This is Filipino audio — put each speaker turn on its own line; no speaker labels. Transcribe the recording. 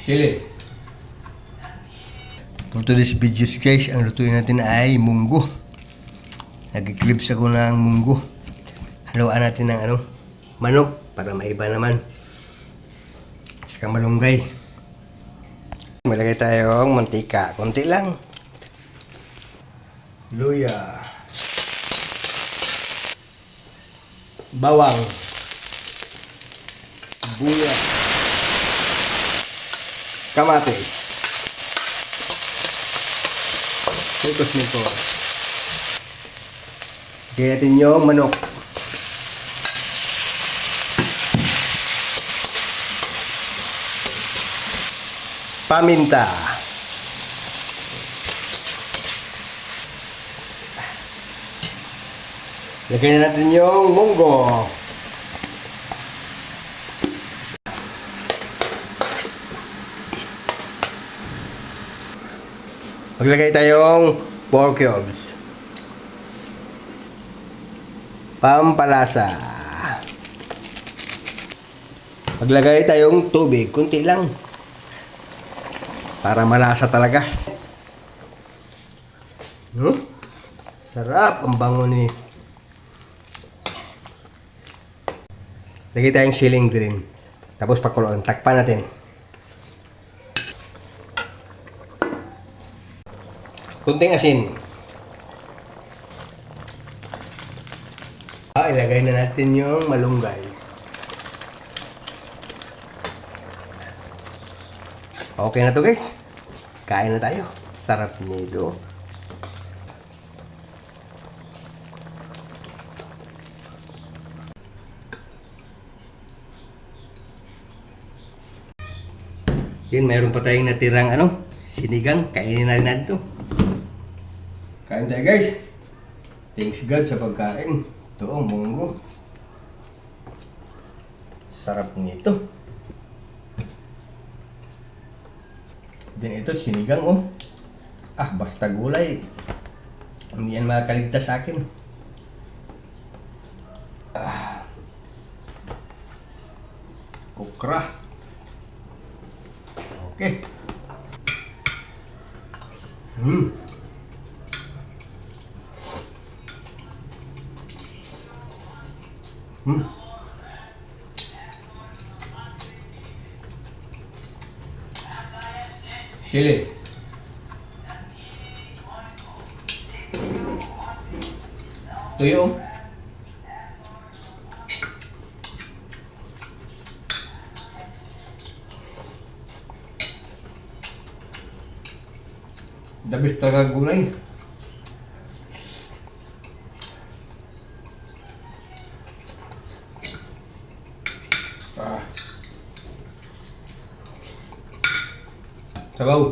Sili. For today's videos guys, ang lutuin natin ay munggo. Nag-clips ako ng munggo. Haluan natin ng manok para maiba naman. Saka malunggay. Malagay tayong mantika. Konti lang. Luya. Bawang. Buya. Kamatis. Ito nito. Lagyan natin yung manok. Paminta. Lagyan natin yung munggo. Maglagay tayong pork cubes. Pampalasa. Maglagay tayong tubig, kunti lang. Para malasa talaga. Sarap ang bango ni. Lagay tayong siling green. Tapos pakuluan. Takpan natin. Kunting asin. Ilagay na natin yung malunggay. Okay na to guys. Kain na tayo. Sarap nito. Yan, mayroon pa tayong natirang sinigang. Kainin na rin natin to. Kain tayo guys. Thanks God sa pagkain. Ito ang munggo. Sarap nito. Then ito sinigang basta gulay. Hindi yan makakaligtas sa akin. Okra. Okay. Sili. Tuyo. Dabis talaga gulay. Sabaw.